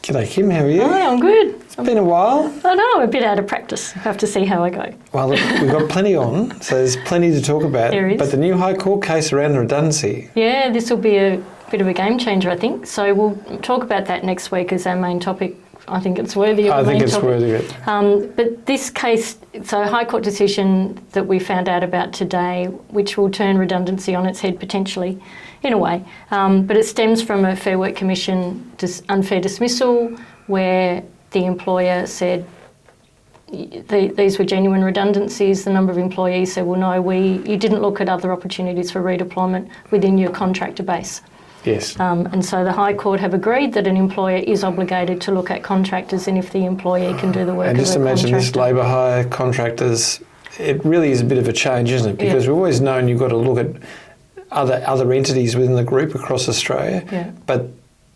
G'day Kim, how are you? Hi, I'm good. It's been a while. I know, I'm a bit out of practice. I have to see how I go. Well, look, we've got plenty on, so there's plenty to talk about. There is. But the new High Court case around redundancy. Yeah, this will be a bit of a game changer, I think. So we'll talk about that next week as our main topic. I think it's worthy of a main topic. I think it's worthy of it. But this case, so High Court decision that we found out about today, which will turn redundancy on its head potentially, in a way. But it stems from a Fair Work Commission unfair dismissal where the employer said these were genuine redundancies. The number of employees said, well, no, you didn't look at other opportunities for redeployment within your contractor base. Yes. And so the High Court have agreed that an employer is obligated to look at contractors and if the employee can do the work of a contractor. And just imagine this labour hire contractors, it really is a bit of a change, isn't it? Because we've always known you've got to look at other entities within the group across Australia. Yeah. But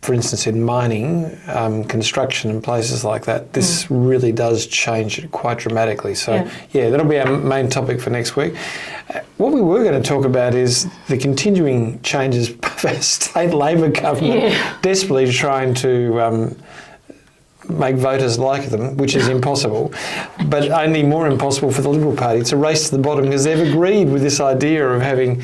for instance, in mining, construction and places like that, this really does change it quite dramatically. So, that'll be our main topic for next week. What we were going to talk about is the continuing changes of our state Labor government desperately trying to make voters like them, which is impossible, but only more impossible for the Liberal Party. It's a race to the bottom because they've agreed with this idea of having...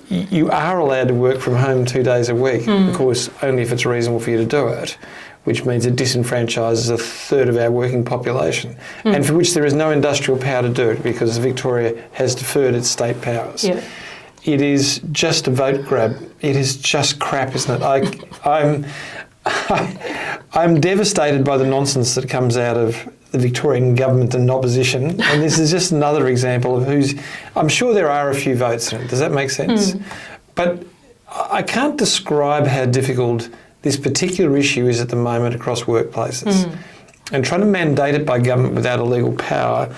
You are allowed to work from home 2 days a week, of course, only if it's reasonable for you to do it, which means it disenfranchises a third of our working population, and for which there is no industrial power to do it because Victoria has deferred its state powers. Yeah. It is just a vote grab. It is just crap, isn't it? I'm devastated by the nonsense that comes out of the Victorian government and opposition, and this is just another example of I'm sure there are a few votes in it. Does that make sense? But I can't describe how difficult this particular issue is at the moment across workplaces. And trying to mandate it by government without a legal power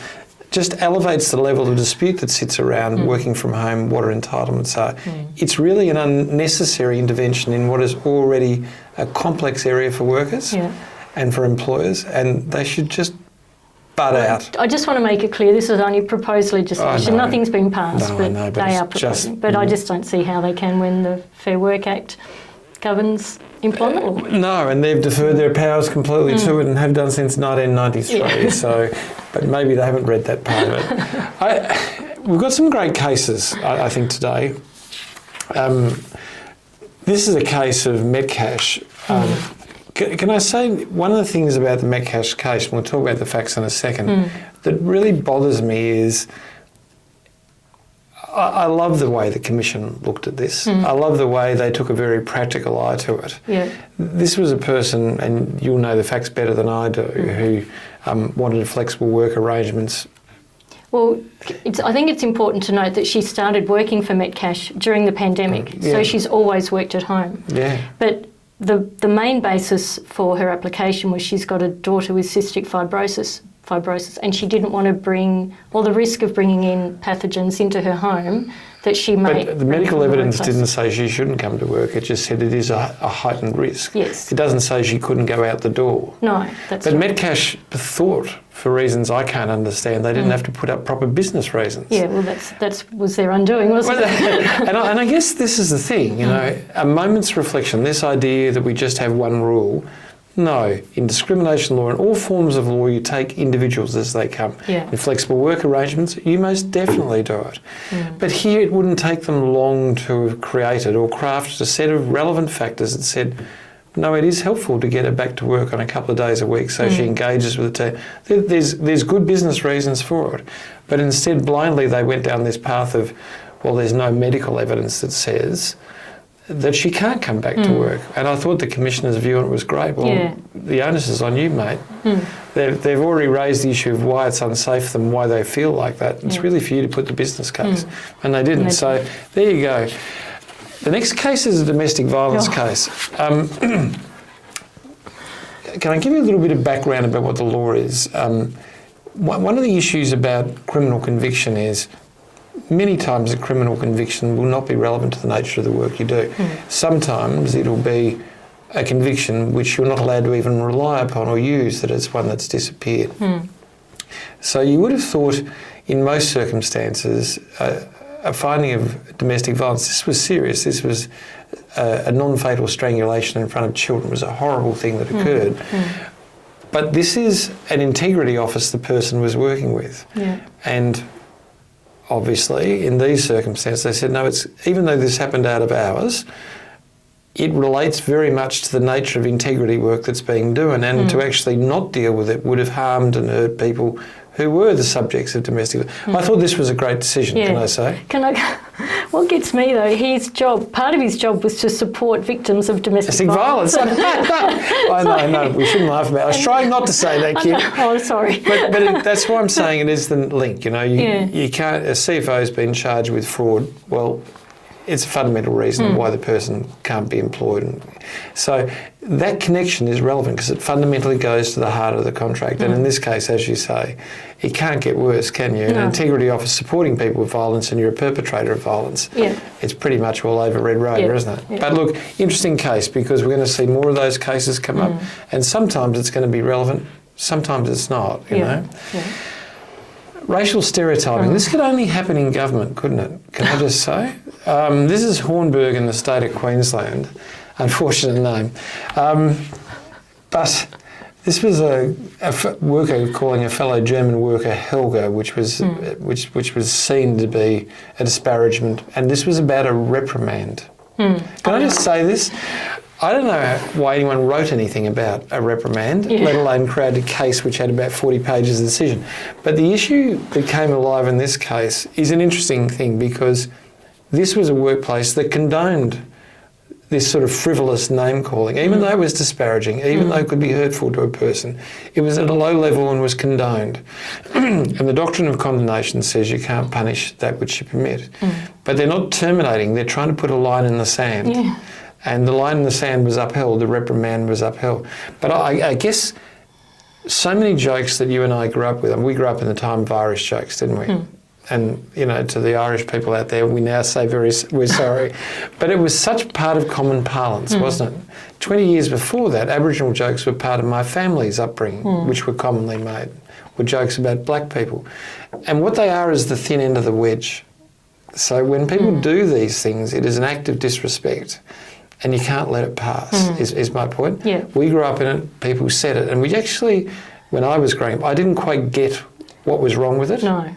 just elevates the level of dispute that sits around working from home, what our entitlements are. It's really an unnecessary intervention in what is already a complex area for workers and for employers, and they should just butt out. I just want to make it clear, this is only proposed legislation. Nothing's been passed, but they are proposing. But I just don't see how they can when the Fair Work Act governs employment law. No, and they've deferred their powers completely to it and have done since 1993. So, but maybe they haven't read that part of it. We've got some great cases, I think, today. This is a case of Metcash. Can I say one of the things about the Metcash case, and we'll talk about the facts in a second, that really bothers me is I love the way the Commission looked at this. I love the way they took a very practical eye to it. Yeah. This was a person, and you'll know the facts better than I do, who wanted flexible work arrangements. Well, I think it's important to note that she started working for Metcash during the pandemic, so she's always worked at home. Yeah. But the main basis for her application was she's got a daughter with cystic fibrosis, and she didn't want to bring, or the risk of bringing in pathogens into her home that she may... But the medical evidence didn't say she shouldn't come to work. It just said it is a heightened risk. Yes. It doesn't say she couldn't go out the door. No, that's But true. Metcash thought, for reasons I can't understand, they didn't have to put up proper business reasons. Yeah, well, that was their undoing, wasn't it? and I guess this is the thing, a moment's reflection, this idea that we just have one rule. No, in discrimination law and all forms of law, you take individuals as they come. Yeah. In flexible work arrangements, you most definitely do it. But here it wouldn't take them long to have created or crafted a set of relevant factors that said, no, it is helpful to get her back to work on a couple of days a week so she engages with the team. There's good business reasons for it. But instead, blindly, they went down this path of, well, there's no medical evidence that says that she can't come back to work. And I thought the Commissioner's view on it was great. Well, the onus is on you, mate. They've already raised the issue of why it's unsafe for them, why they feel like that. It's really for you to put the business case. And they didn't. So there you go. The next case is a domestic violence case. Can I give you a little bit of background about what the law is? One of the issues about criminal conviction is many times a criminal conviction will not be relevant to the nature of the work you do. Sometimes it'll be a conviction which you're not allowed to even rely upon or use, that it's one that's disappeared. So you would have thought in most circumstances a finding of domestic violence. This was serious. This was a non-fatal strangulation in front of children. It was a horrible thing that occurred. But this is an integrity office the person was working with. Yeah. And obviously, in these circumstances, they said, no, it's even though this happened out of hours, it relates very much to the nature of integrity work that's being done, and to actually not deal with it would have harmed and hurt people who were the subjects of domestic violence. I thought this was a great decision, can I say? What gets me though, part of his job was to support victims of domestic violence. I know, we shouldn't laugh about it. I was trying not to say that, Kim. Oh, sorry. But that's why I'm saying it is the link, you know. You can't, a CFO has been charged with fraud. Well, it's a fundamental reason why the person can't be employed. So that connection is relevant because it fundamentally goes to the heart of the contract. And in this case, as you say, it can't get worse, can you? An integrity officer supporting people with violence and you're a perpetrator of violence, it's pretty much all over Red Rover, isn't it? Yeah. But look, interesting case because we're going to see more of those cases come up, and sometimes it's going to be relevant, sometimes it's not, you know. Yeah. Racial stereotyping. This could only happen in government, couldn't it? Can I just say? This is Hornburg in the state of Queensland. Unfortunate name. But this was a worker calling a fellow German worker Helga, which was which was seen to be a disparagement, and this was about a reprimand. Can I just say this? I don't know why anyone wrote anything about a reprimand, let alone created a case which had about 40 pages of decision. But the issue that came alive in this case is an interesting thing because this was a workplace that condoned this sort of frivolous name calling, even though it was disparaging, even though it could be hurtful to a person. It was at a low level and was condoned. And the doctrine of condemnation says you can't punish that which you permit. But they're not terminating, they're trying to put a line in the sand. Yeah. And the line in the sand was upheld, the reprimand was upheld. But I guess so many jokes that you and I grew up with, and we grew up in the time of Irish jokes, didn't we? And, you know, to the Irish people out there, we now say we're sorry. But it was such part of common parlance, wasn't it? 20 years before that, Aboriginal jokes were part of my family's upbringing, which were commonly made, were jokes about black people. And what they are is the thin end of the wedge. So when people do these things, it is an act of disrespect. And you can't let it pass, is my point. Yeah. We grew up in it, people said it, and we actually, when I was growing up, I didn't quite get what was wrong with it. No.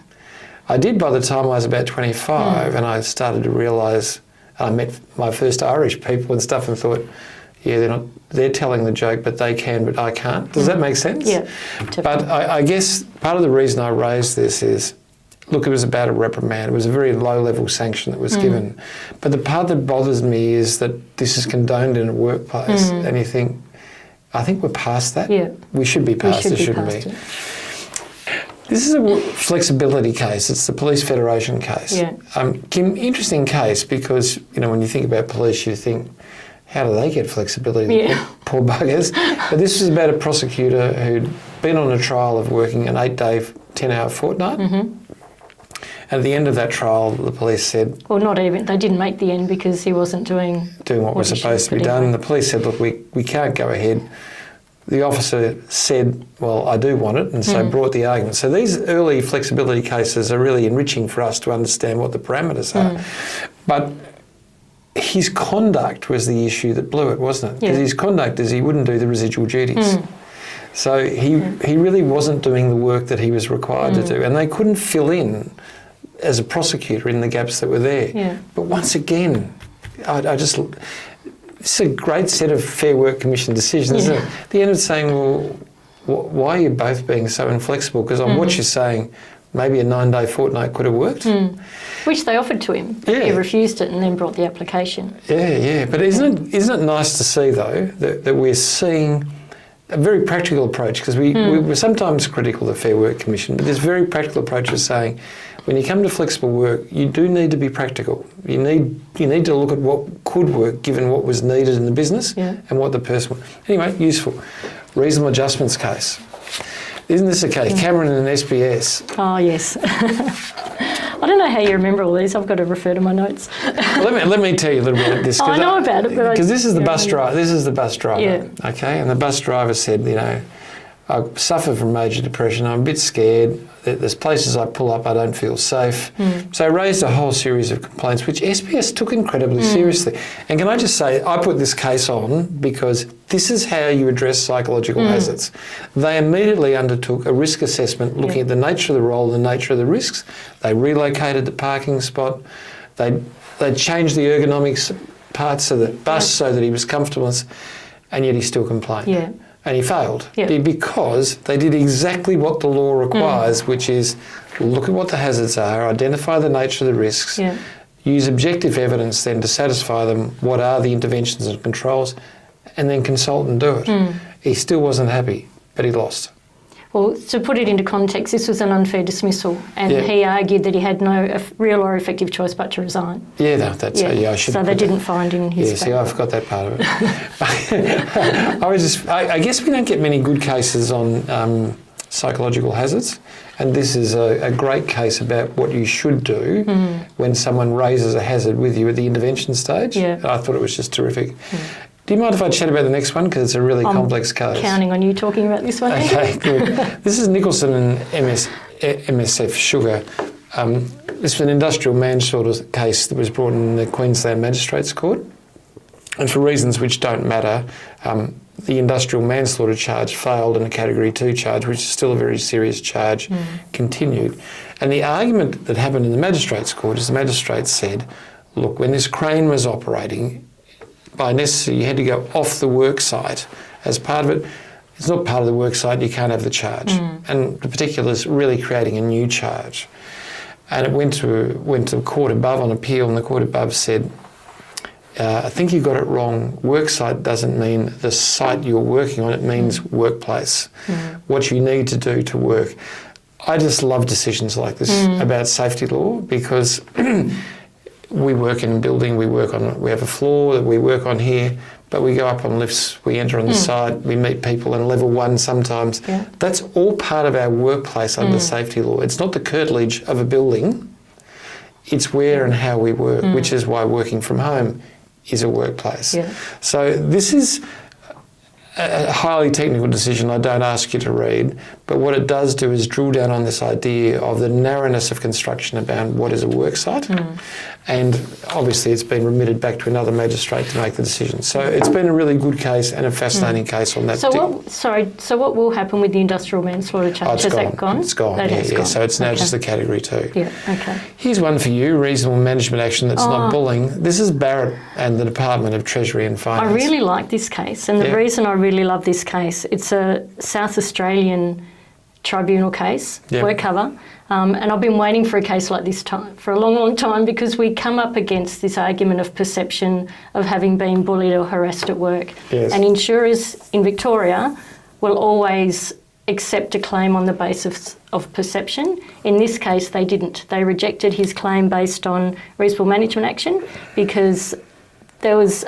I did by the time I was about 25, and I started to realise, I met my first Irish people and stuff and thought, yeah, they're telling the joke, but they can, but I can't. Does that make sense? Yeah. Definitely. But I guess part of the reason I raised this is, look, it was about a reprimand. It was a very low-level sanction that was given. But the part that bothers me is that this is condoned in a workplace, and you think, I think we're past that. Yeah. We should be past it, shouldn't we? This is a flexibility case. It's the Police Federation case. Yeah. Kim, interesting case because, you know, when you think about police, you think, how do they get flexibility? Yeah. Poor buggers. But this was about a prosecutor who'd been on a trial of working an 8-day, 10-hour fortnight. And at the end of that trial, the police said... Well, not even. They didn't make the end because he wasn't doing what was supposed to be done. And the police said, look, we can't go ahead. The officer said, well, I do want it, and so brought the argument. So these early flexibility cases are really enriching for us to understand what the parameters are. But his conduct was the issue that blew it, wasn't it? Because his conduct is he wouldn't do the residual duties. So he really wasn't doing the work that he was required to do, and they couldn't fill in as a prosecutor in the gaps that were there. Yeah. But once again, it's a great set of Fair Work Commission decisions, isn't it? At the end of saying, well, why are you both being so inflexible? Because on what you're saying, maybe a 9-day fortnight could have worked. Which they offered to him. Yeah. He refused it and then brought the application. Yeah. But isn't it nice to see, though, that we're seeing a very practical approach, because we're sometimes critical of the Fair Work Commission, but this very practical approach of saying, when you come to flexible work, you do need to be practical. You need to look at what could work given what was needed in the business and what the person... Anyway, useful. Reasonable adjustments case. Isn't this a case? Cameron and SBS. Oh, yes. I don't know how you remember all these. I've got to refer to my notes. let me tell you a little bit about this. I know about it, but because this is the bus driver. This is the bus driver. Okay, and the bus driver said, you know, I suffer from major depression. I'm a bit scared. there's places I pull up I don't feel safe. So I raised a whole series of complaints, which SPS took incredibly seriously. And can I just say, I put this case on because this is how you address psychological hazards. They immediately undertook a risk assessment looking at the nature of the role and the nature of the risks. They relocated the parking spot. They changed the ergonomics parts of the bus so that he was comfortable, and yet he still complained. Yeah. And he failed because they did exactly what the law requires, which is look at what the hazards are, identify the nature of the risks, use objective evidence then to satisfy them what are the interventions and controls, and then consult and do it. He still wasn't happy, but he lost. Well, to put it into context, this was an unfair dismissal, and he argued that he had no real or effective choice but to resign. Yeah, no, that's I should. So they didn't find in his. Yeah, see, I forgot that part of it. I guess we don't get many good cases on psychological hazards, and this is a great case about what you should do when someone raises a hazard with you at the intervention stage. Yeah. I thought it was just terrific. Do you mind if I chat about the next one? Because it's a really complex case. Counting on you talking about this one. Okay, good. This is Nicholson and MSF Sugar. This was an industrial manslaughter case that was brought in the Queensland Magistrates Court. And for reasons which don't matter, the industrial manslaughter charge failed and a Category 2 charge, which is still a very serious charge, continued. And the argument that happened in the Magistrates Court is the magistrate said, look, when this crane was operating, by necessity, you had to go off the work site as part of it. It's not part of the work site, you can't have the charge. And the particular is really creating a new charge. And it went to the court above on appeal, and the court above said, I think you got it wrong. Work site doesn't mean the site you're working on, it means workplace. What you need to do to work. I just love decisions like this about safety law because we work in a building, we have a floor that we work on here, but we go up on lifts, we enter on the site, we meet people in level 1 sometimes. Yeah. That's all part of our workplace under safety law. It's not the curtilage of a building, it's where and how we work, which is why working from home is a workplace. Yeah. So this is a highly technical decision I don't ask you to read, but what it does do is drill down on this idea of the narrowness of construction about what is a work site. And obviously it's been remitted back to another magistrate to make the decision. So it's been a really good case and a fascinating case on that. So what will happen with the industrial manslaughter charge? Has that gone? It's gone, gone. So it's now just a Category 2. Yeah, okay. Here's one for you, reasonable management action that's not bullying. This is Barrett and the Department of Treasury and Finance. I really like this case, and the reason I really love this case, it's a South Australian tribunal case, work cover. And I've been waiting for a case like this for a long, long time because we come up against this argument of perception of having been bullied or harassed at work. Yes. And insurers in Victoria will always accept a claim on the basis of perception. In this case, they didn't. They rejected his claim based on reasonable management action because there was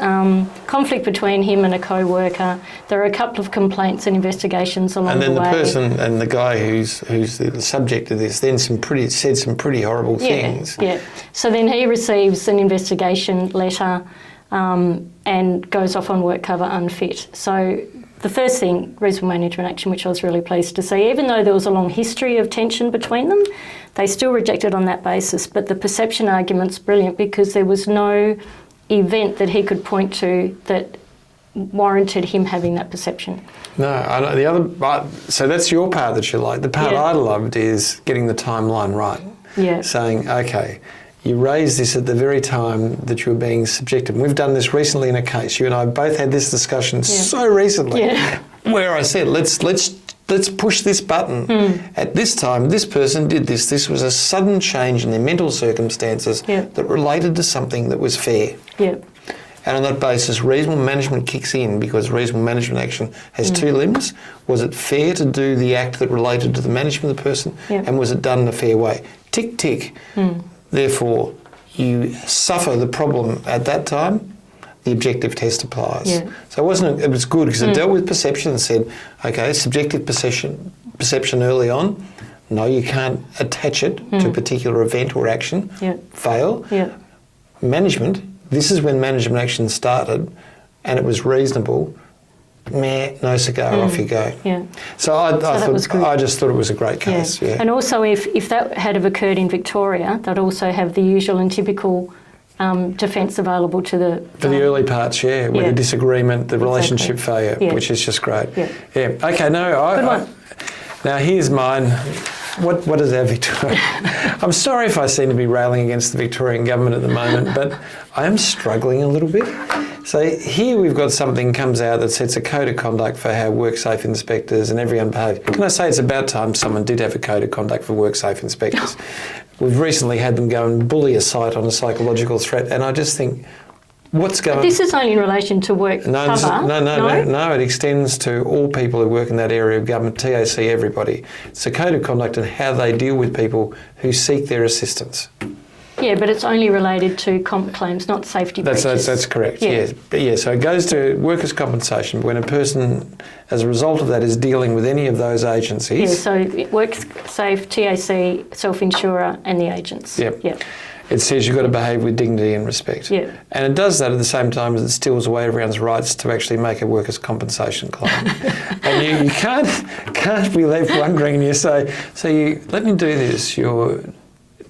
conflict between him and a co-worker. There are a couple of complaints and investigations along the way. And then the person and the guy who's the subject of this then said some pretty horrible things. Yeah. So then he receives an investigation letter and goes off on work cover unfit. So the first thing, reasonable management action, which I was really pleased to see, even though there was a long history of tension between them, they still rejected on that basis. But the perception argument's brilliant because there was no event that he could point to that warranted him having that perception. No, I know the other part, so that's your part that you like. The part I loved is getting the timeline right. Yeah. Saying, okay, you raised this at the very time that you were being subjected. And we've done this recently in a case. You and I both had this discussion so recently where I said, let's push this button. At this time, this person did this. This was a sudden change in their mental circumstances that related to something that was fair. And on that basis, reasonable management kicks in because reasonable management action has two limbs. Was it fair to do the act that related to the management of the person? And was it done in a fair way? Tick, tick. Therefore, you suffer the problem at that time. The objective test applies. So it was good because it dealt with perception and said, okay, subjective perception early on, no, you can't attach it to a particular event or action, fail. Management, this is when management action started and it was reasonable, meh, no cigar, off you go. Yeah. So I just thought it was a great case. Yeah. And also, if that had have occurred in Victoria, they'd also have the usual and typical defence available to the... For the early parts, with the disagreement, the relationship failure, which is just great. Yeah. Okay, Good one. Now here's mine. What is our Victoria? I'm sorry if I seem to be railing against the Victorian government at the moment, but I am struggling a little bit. So here we've got something comes out that sets a code of conduct for how WorkSafe inspectors and everyone behave. Can I say it's about time someone did have a code of conduct for WorkSafe inspectors? We've recently had them go and bully a site on a psychological threat, and I just think, what's going on? This is only in relation to work cover. No, it extends to all people who work in that area of government, TAC, everybody. It's a code of conduct and how they deal with people who seek their assistance. Yeah, but it's only related to comp claims, not safety breaches. That's correct, so it goes to workers' compensation when a person, as a result of that, is dealing with any of those agencies. Yeah, so WorkSafe, TAC, self-insurer and the agents. Yep. It says you've got to behave with dignity and respect. Yeah. And it does that at the same time as it steals away everyone's rights to actually make a workers' compensation claim. And you can't be left wondering, and you say, let me do this. You're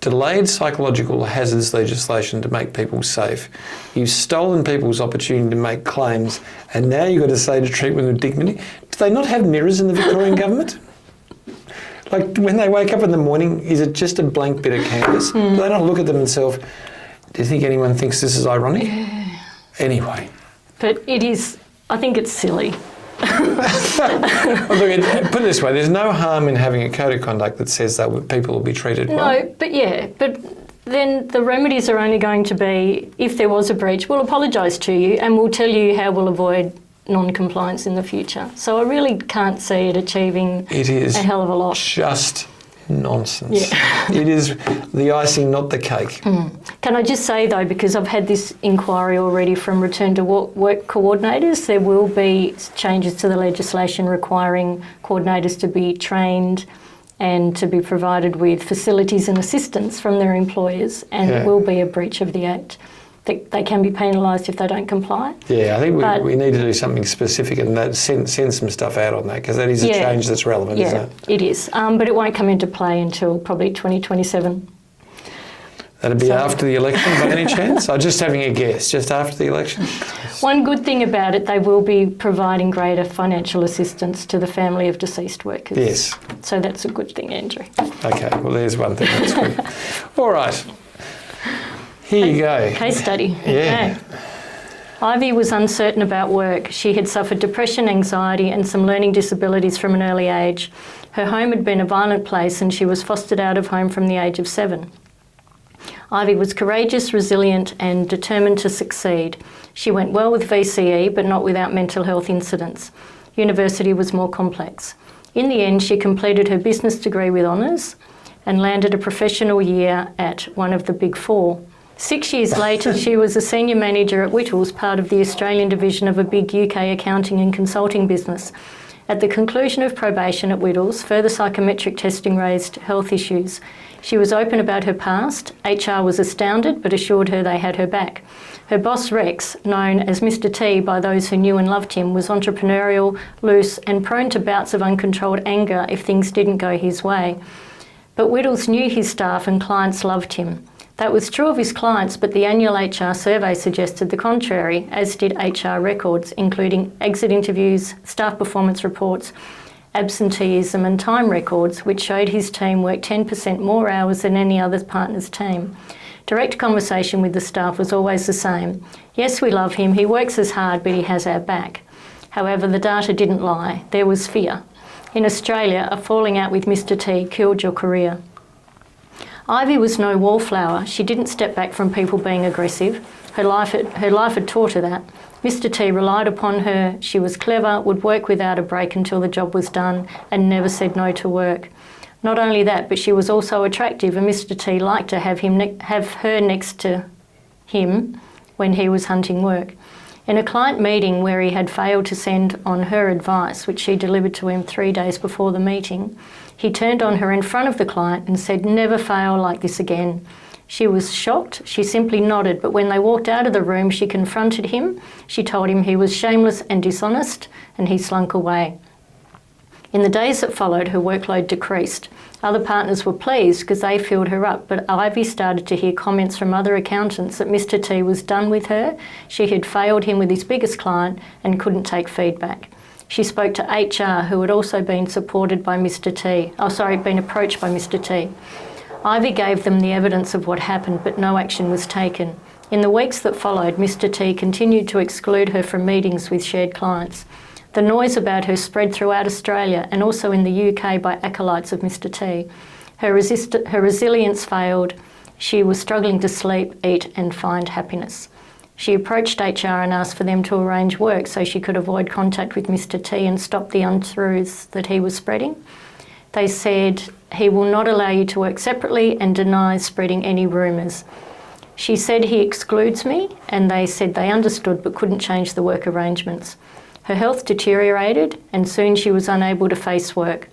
delayed psychological hazards legislation to make people safe. You've stolen people's opportunity to make claims, and now you've got to say to treat them with dignity. Do they not have mirrors in the Victorian government? Like when they wake up in the morning, is it just a blank bit of canvas? Do they not look at them themselves? Do you think anyone thinks this is ironic? Anyway. But it is, I think it's silly. Well, look, put it this way, there's no harm in having a code of conduct that says that people will be treated well. No, but then the remedies are only going to be, if there was a breach, we'll apologise to you and we'll tell you how we'll avoid non-compliance in the future. So I really can't see it achieving a hell of a lot. Just nonsense. Yeah. It is the icing, not the cake. Can I just say though, because I've had this inquiry already from Return to Work coordinators, there will be changes to the legislation requiring coordinators to be trained and to be provided with facilities and assistance from their employers, and it will be a breach of the Act. They can be penalised if they don't comply. Yeah, I think we need to do something specific and that send some stuff out on that, because that is a change that's relevant, isn't it? Yeah, it is. But it won't come into play until probably 2027. That'd be after the election by any chance? I'm just having a guess, just after the election? One good thing about it, they will be providing greater financial assistance to the family of deceased workers. Yes. So that's a good thing, Andrew. Okay, well there's one thing that's good. All right. Here you go. Case study. Yeah. Okay. Ivy was uncertain about work. She had suffered depression, anxiety and some learning disabilities from an early age. Her home had been a violent place and she was fostered out of home from the age of 7. Ivy was courageous, resilient and determined to succeed. She went well with VCE but not without mental health incidents. University was more complex. In the end, she completed her business degree with honours and landed a professional year at one of the Big Four. 6 years later, she was a senior manager at Whittles, part of the Australian division of a big UK accounting and consulting business. At the conclusion of probation at Whittles, further psychometric testing raised health issues. She was open about her past. HR was astounded but assured her they had her back. Her boss Rex, known as Mr. T by those who knew and loved him, was entrepreneurial, loose and prone to bouts of uncontrolled anger if things didn't go his way. But Whittles knew his staff and clients loved him. That was true of his clients, but the annual HR survey suggested the contrary, as did HR records, including exit interviews, staff performance reports, absenteeism and time records, which showed his team worked 10% more hours than any other partner's team. Direct conversation with the staff was always the same. Yes, we love him, he works as hard, but he has our back. However, the data didn't lie. There was fear. In Australia, a falling out with Mr. T killed your career. Ivy was no wallflower. She didn't step back from people being aggressive. Her life had taught her that. Mr. T relied upon her. She was clever, would work without a break until the job was done, and never said no to work. Not only that, but she was also attractive, and Mr. T liked to have her next to him when he was hunting work. In a client meeting where he had failed to send on her advice, which she delivered to him 3 days before the meeting, he turned on her in front of the client and said, "Never fail like this again." She was shocked. She simply nodded, but when they walked out of the room, she confronted him. She told him he was shameless and dishonest, and he slunk away. In the days that followed, her workload decreased. Other partners were pleased because they filled her up, but Ivy started to hear comments from other accountants that Mr. T was done with her. She had failed him with his biggest client and couldn't take feedback. She spoke to HR, who had also been supported by Mr. T. Been approached by Mr. T. Ivy gave them the evidence of what happened, but no action was taken. In the weeks that followed, Mr. T continued to exclude her from meetings with shared clients. The noise about her spread throughout Australia and also in the UK by acolytes of Mr. T. Her resilience failed. She was struggling to sleep, eat and find happiness. She approached HR and asked for them to arrange work so she could avoid contact with Mr. T and stop the untruths that he was spreading. They said, he will not allow you to work separately and denies spreading any rumours. She said he excludes me, and they said they understood but couldn't change the work arrangements. Her health deteriorated and soon she was unable to face work.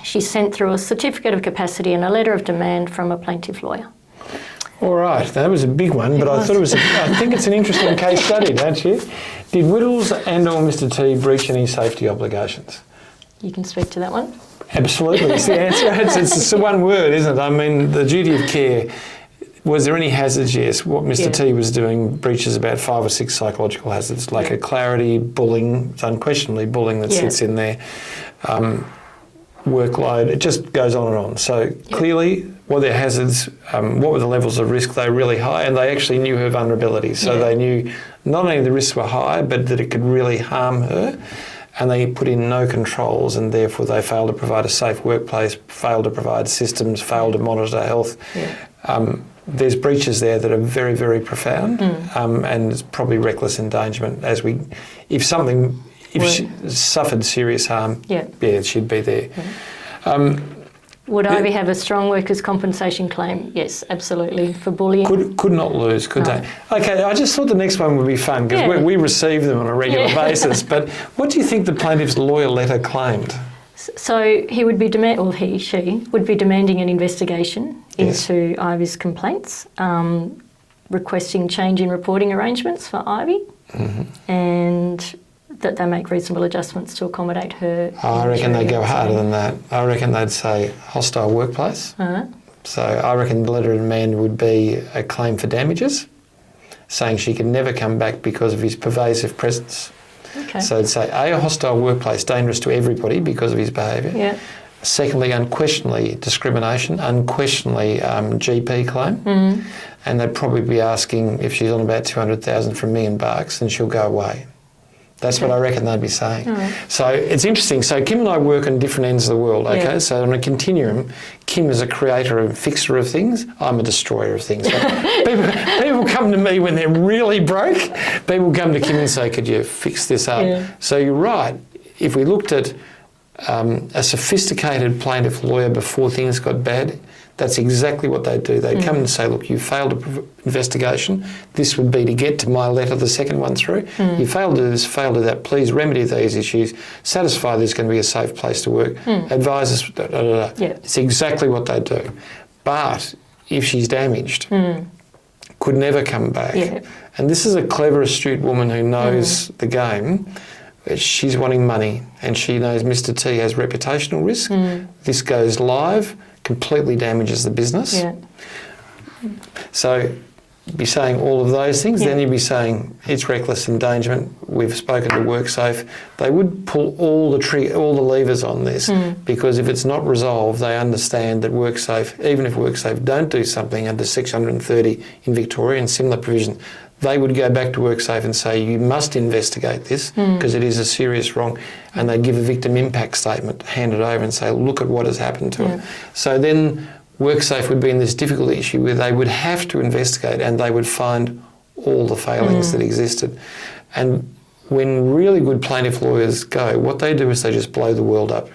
She sent through a certificate of capacity and a letter of demand from a plaintiff lawyer. All right, that was a big one, but I think it's an interesting case study, don't you? Did Whittles and or Mr. T breach any safety obligations? You can speak to that one. Absolutely, it's the answer. It's one word, isn't it? I mean, the duty of care. Was there any hazards? Yes. What Mr. T was doing breaches about 5 or 6 psychological hazards, like a clarity, bullying, it's unquestionably bullying that sits in there, workload, it just goes on and on. So clearly, what their hazards, what were the levels of risk? They were really high, and they actually knew her vulnerability. So they knew not only the risks were high, but that it could really harm her. And they put in no controls, and therefore they failed to provide a safe workplace, failed to provide systems, failed to monitor health. There's breaches there that are very, very profound, and it's probably reckless endangerment. If she suffered serious harm, she'd be there. Would Ivy have a strong workers' compensation claim? Yes, absolutely, for bullying. Could not lose, could they? Okay, I just thought the next one would be fun because we receive them on a regular basis. But what do you think the plaintiff's lawyer letter claimed? So she would be demanding an investigation into Ivy's complaints, requesting change in reporting arrangements for Ivy, and that they make reasonable adjustments to accommodate her. I reckon they'd go harder than that. I reckon they'd say hostile workplace. So I reckon the letter of demand would be a claim for damages, saying she could never come back because of his pervasive presence. Okay. So it'd say, A, a hostile workplace, dangerous to everybody because of his behaviour. Secondly, unquestionably discrimination, unquestionably GP claim. And they'd probably be asking if she's on about 200,000 for $1 million and she'll go away. That's what I reckon they'd be saying. So it's interesting. So Kim and I work on different ends of the world, okay? So on a continuum, Kim is a creator and fixer of things. I'm a destroyer of things. So people come to me when they're really broke. People come to Kim and say, could you fix this up? So you're right. If we looked at a sophisticated plaintiff lawyer before things got bad, that's exactly what they'd do. They'd come and say, look, you failed an investigation. This would be to get to my letter, the second one through. You failed to do this, failed to do that. Please remedy these issues. Satisfy there's going to be a safe place to work. Advise us. It's exactly what they'd do. But if she's damaged, could never come back. And this is a clever, astute woman who knows the game. She's wanting money and she knows Mr. T has reputational risk. This goes live, completely damages the business. So you'd be saying all of those things, then you'd be saying it's reckless endangerment. We've spoken to WorkSafe. They would pull all the levers on this because if it's not resolved, they understand that WorkSafe, even if WorkSafe don't do something under Section 130 in Victoria and similar provision, they would go back to WorkSafe and say, you must investigate this because it is a serious wrong. And they'd give a victim impact statement, hand it over and say, look at what has happened to her. So then WorkSafe would be in this difficult issue where they would have to investigate and they would find all the failings that existed. And when really good plaintiff lawyers go, what they do is they just blow the world up.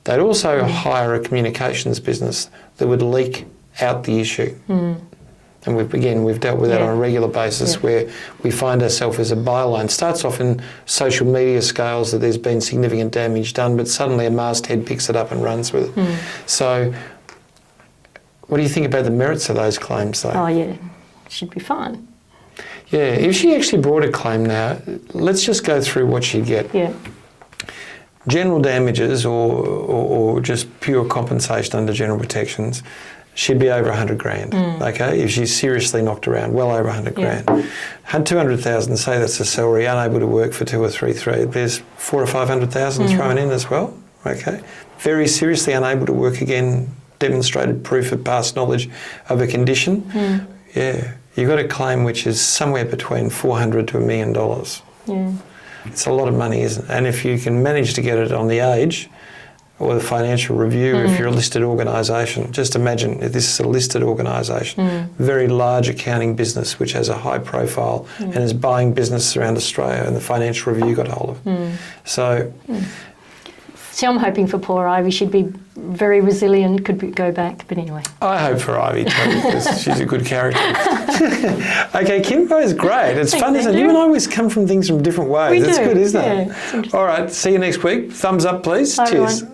They'd also hire a communications business that would leak out the issue. And we've dealt with that on a regular basis where we find ourselves as a byline. Starts off in social media scales that there's been significant damage done, but suddenly a masthead picks it up and runs with it. So What do you think about the merits of those claims, though? Oh, yeah, should be fine. Yeah, if she actually brought a claim now, let's just go through what she'd get. Yeah. General damages or just pure compensation under general protections, she'd be over 100 grand, okay? If she's seriously knocked around, well over 100 grand. Had 200,000, say that's a salary, unable to work for 2 or 3, there's 400,000 or 500,000 thrown in as well, okay? Very seriously unable to work again, demonstrated proof of past knowledge of a condition. Yeah, you've got a claim which is somewhere between $400,000 to $1 million. Yeah. It's a lot of money, isn't it? And if you can manage to get it on the age or the financial review, if you're a listed organisation, just imagine if this is a listed organisation, very large accounting business which has a high profile and is buying business around Australia, and the financial review got hold of. So... See, I'm hoping for poor Ivy. She'd be very resilient, go back, but anyway. I hope for Ivy too, because she's a good character. Okay, Kimbo is great. It's fun, isn't it? You and I always come from things from different ways. We It's do. good, isn't Yeah, it? All right, see you next week. Thumbs up, please. Bye, Cheers. everyone.